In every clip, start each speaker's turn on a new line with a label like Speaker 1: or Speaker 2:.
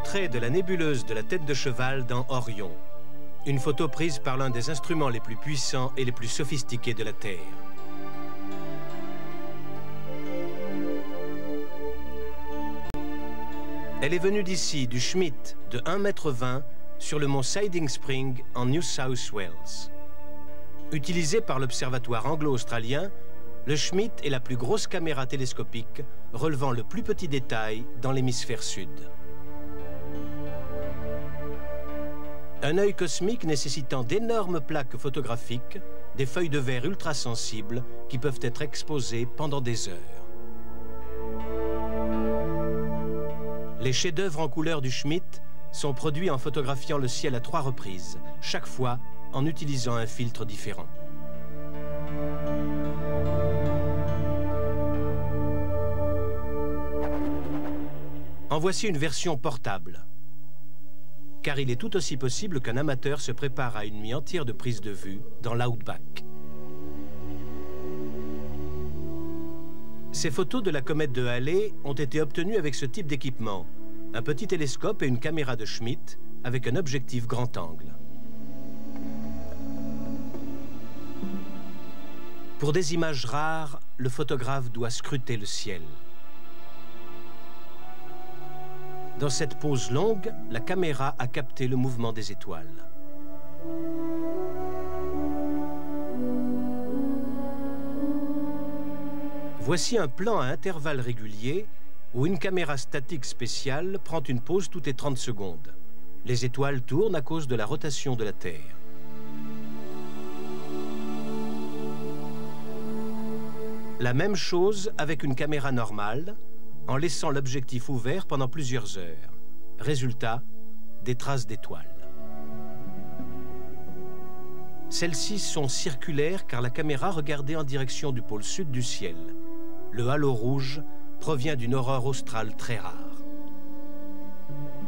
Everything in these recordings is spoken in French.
Speaker 1: Portrait de la nébuleuse de la tête de cheval dans Orion. Une photo prise par l'un des instruments les plus puissants et les plus sophistiqués de la Terre. Elle est venue d'ici, du Schmidt, de 1,20 m sur le mont Siding Spring en New South Wales. Utilisée par l'Observatoire anglo-australien, le Schmidt est la plus grosse caméra télescopique relevant le plus petit détail dans l'hémisphère sud. Un œil cosmique nécessitant d'énormes plaques photographiques, des feuilles de verre ultra-sensibles qui peuvent être exposées pendant des heures. Les chefs-d'œuvre en couleur du Schmidt sont produits en photographiant le ciel à 3 reprises, chaque fois en utilisant un filtre différent. En voici une version portable, car il est tout aussi possible qu'un amateur se prépare à une nuit entière de prise de vue dans l'Outback. Ces photos de la comète de Halley ont été obtenues avec ce type d'équipement, un petit télescope et une caméra de Schmidt avec un objectif grand angle. Pour des images rares, le photographe doit scruter le ciel. Dans cette pose longue, la caméra a capté le mouvement des étoiles. Voici un plan à intervalles réguliers où une caméra statique spéciale prend une pause toutes les 30 secondes. Les étoiles tournent à cause de la rotation de la Terre. La même chose avec une caméra normale, en laissant l'objectif ouvert pendant plusieurs heures. Résultat, des traces d'étoiles. Celles-ci sont circulaires car la caméra regardait en direction du pôle sud du ciel. Le halo rouge provient d'une aurore australe très rare.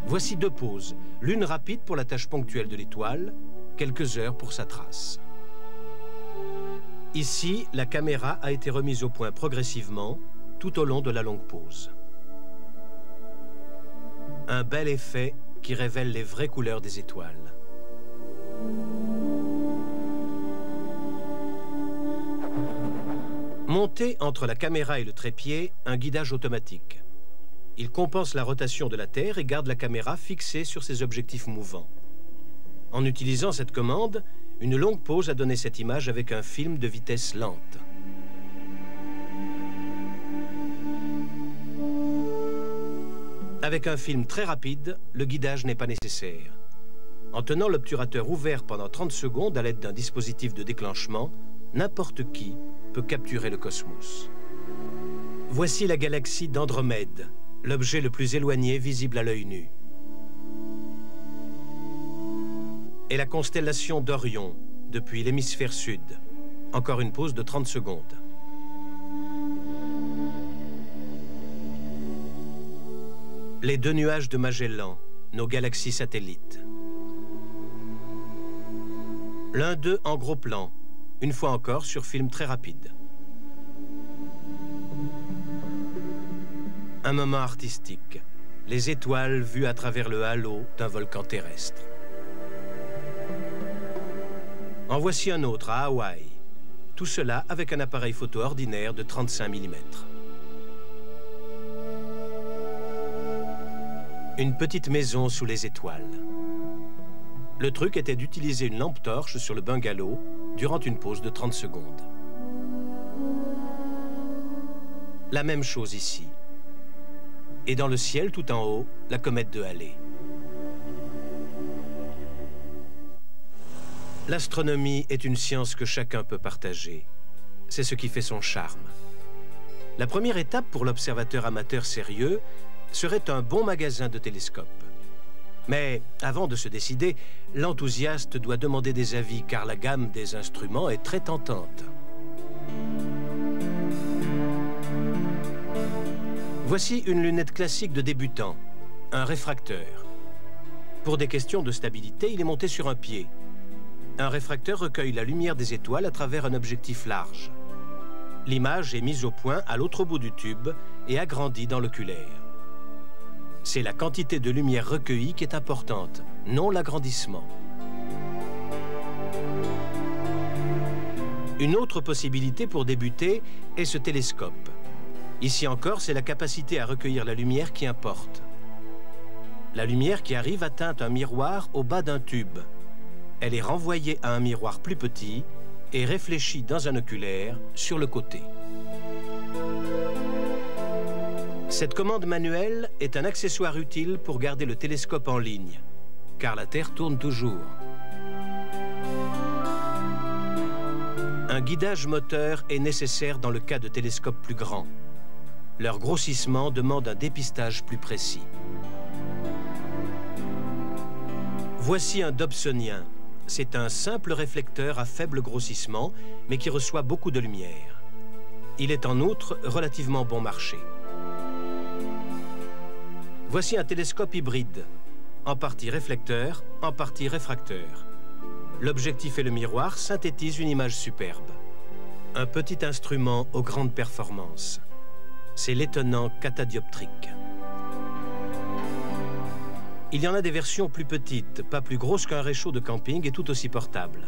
Speaker 1: Voici 2 poses, l'une rapide pour la tâche ponctuelle de l'étoile, quelques heures pour sa trace. Ici, la caméra a été remise au point progressivement, tout au long de la longue pause. Un bel effet qui révèle les vraies couleurs des étoiles. Monté entre la caméra et le trépied, un guidage automatique. Il compense la rotation de la Terre et garde la caméra fixée sur ses objectifs mouvants. En utilisant cette commande, une longue pause a donné cette image avec un film de vitesse lente. Avec un film très rapide, le guidage n'est pas nécessaire. En tenant l'obturateur ouvert pendant 30 secondes à l'aide d'un dispositif de déclenchement, n'importe qui peut capturer le cosmos. Voici la galaxie d'Andromède, l'objet le plus éloigné visible à l'œil nu. Et la constellation d'Orion, depuis l'hémisphère sud. Encore une pause de 30 secondes. Les 2 nuages de Magellan, nos galaxies satellites. L'un d'eux en gros plan, une fois encore sur film très rapide. Un moment artistique, les étoiles vues à travers le halo d'un volcan terrestre. En voici un autre à Hawaï. Tout cela avec un appareil photo ordinaire de 35 mm. Une petite maison sous les étoiles. Le truc était d'utiliser une lampe torche sur le bungalow durant une pause de 30 secondes. La même chose ici. Et dans le ciel, tout en haut, la comète de Halley. L'astronomie est une science que chacun peut partager. C'est ce qui fait son charme. La première étape pour l'observateur amateur sérieux serait un bon magasin de télescopes. Mais avant de se décider, l'enthousiaste doit demander des avis car la gamme des instruments est très tentante. Voici une lunette classique de débutant, un réfracteur. Pour des questions de stabilité, il est monté sur un pied. Un réfracteur recueille la lumière des étoiles à travers un objectif large. L'image est mise au point à l'autre bout du tube et agrandie dans l'oculaire. C'est la quantité de lumière recueillie qui est importante, non l'agrandissement. Une autre possibilité pour débuter est ce télescope. Ici encore, c'est la capacité à recueillir la lumière qui importe. La lumière qui arrive atteint un miroir au bas d'un tube. Elle est renvoyée à un miroir plus petit et réfléchie dans un oculaire sur le côté. Cette commande manuelle est un accessoire utile pour garder le télescope en ligne, car la Terre tourne toujours. Un guidage moteur est nécessaire dans le cas de télescopes plus grands. Leur grossissement demande un dépistage plus précis. Voici un Dobsonien. C'est un simple réflecteur à faible grossissement, mais qui reçoit beaucoup de lumière. Il est en outre relativement bon marché. Voici un télescope hybride, en partie réflecteur, en partie réfracteur. L'objectif et le miroir synthétisent une image superbe. Un petit instrument aux grandes performances. C'est l'étonnant catadioptrique. Il y en a des versions plus petites, pas plus grosses qu'un réchaud de camping et tout aussi portables.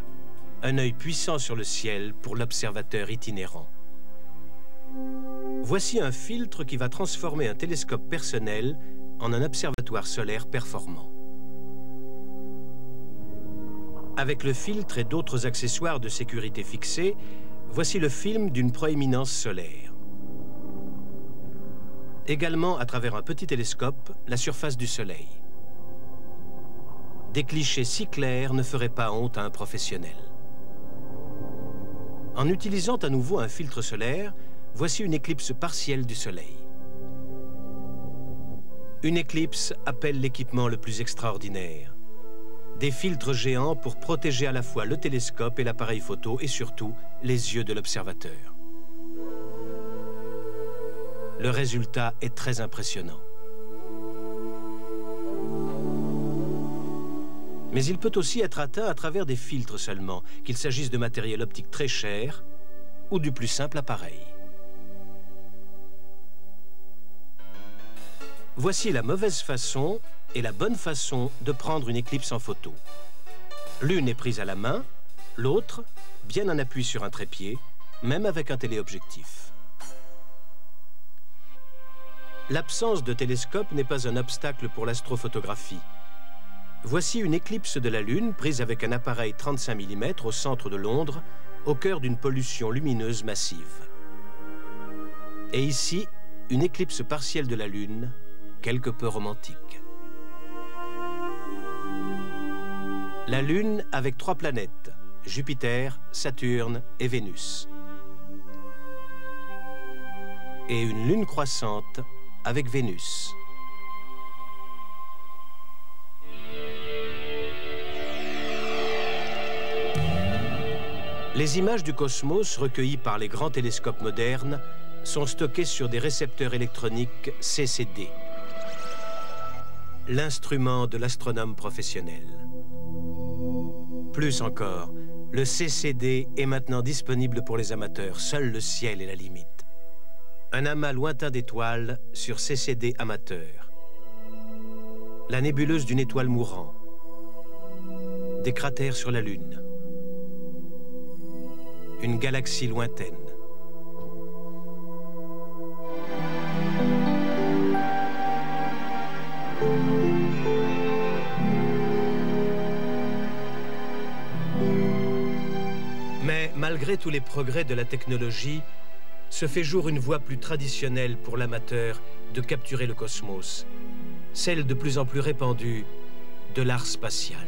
Speaker 1: Un œil puissant sur le ciel pour l'observateur itinérant. Voici un filtre qui va transformer un télescope personnel en un observatoire solaire performant. Avec le filtre et d'autres accessoires de sécurité fixés, voici le film d'une proéminence solaire. Également, à travers un petit télescope, la surface du Soleil. Des clichés si clairs ne feraient pas honte à un professionnel. En utilisant à nouveau un filtre solaire, voici une éclipse partielle du Soleil. Une éclipse appelle l'équipement le plus extraordinaire. Des filtres géants pour protéger à la fois le télescope et l'appareil photo et surtout les yeux de l'observateur. Le résultat est très impressionnant. Mais il peut aussi être atteint à travers des filtres seulement, qu'il s'agisse de matériel optique très cher ou du plus simple appareil. Voici la mauvaise façon et la bonne façon de prendre une éclipse en photo. L'une est prise à la main, l'autre bien en appui sur un trépied, même avec un téléobjectif. L'absence de télescope n'est pas un obstacle pour l'astrophotographie. Voici une éclipse de la Lune prise avec un appareil 35 mm au centre de Londres, au cœur d'une pollution lumineuse massive. Et ici, une éclipse partielle de la Lune, quelque peu romantique. La Lune avec 3 planètes, Jupiter, Saturne et Vénus. Et une Lune croissante avec Vénus. Les images du cosmos recueillies par les grands télescopes modernes sont stockées sur des récepteurs électroniques CCD. L'instrument de l'astronome professionnel. Plus encore, le CCD est maintenant disponible pour les amateurs. Seul le ciel est la limite. Un amas lointain d'étoiles sur CCD amateur. La nébuleuse d'une étoile mourant. Des cratères sur la Lune. Une galaxie lointaine. Mais malgré tous les progrès de la technologie, se fait jour une voie plus traditionnelle pour l'amateur de capturer le cosmos, celle de plus en plus répandue de l'art spatial.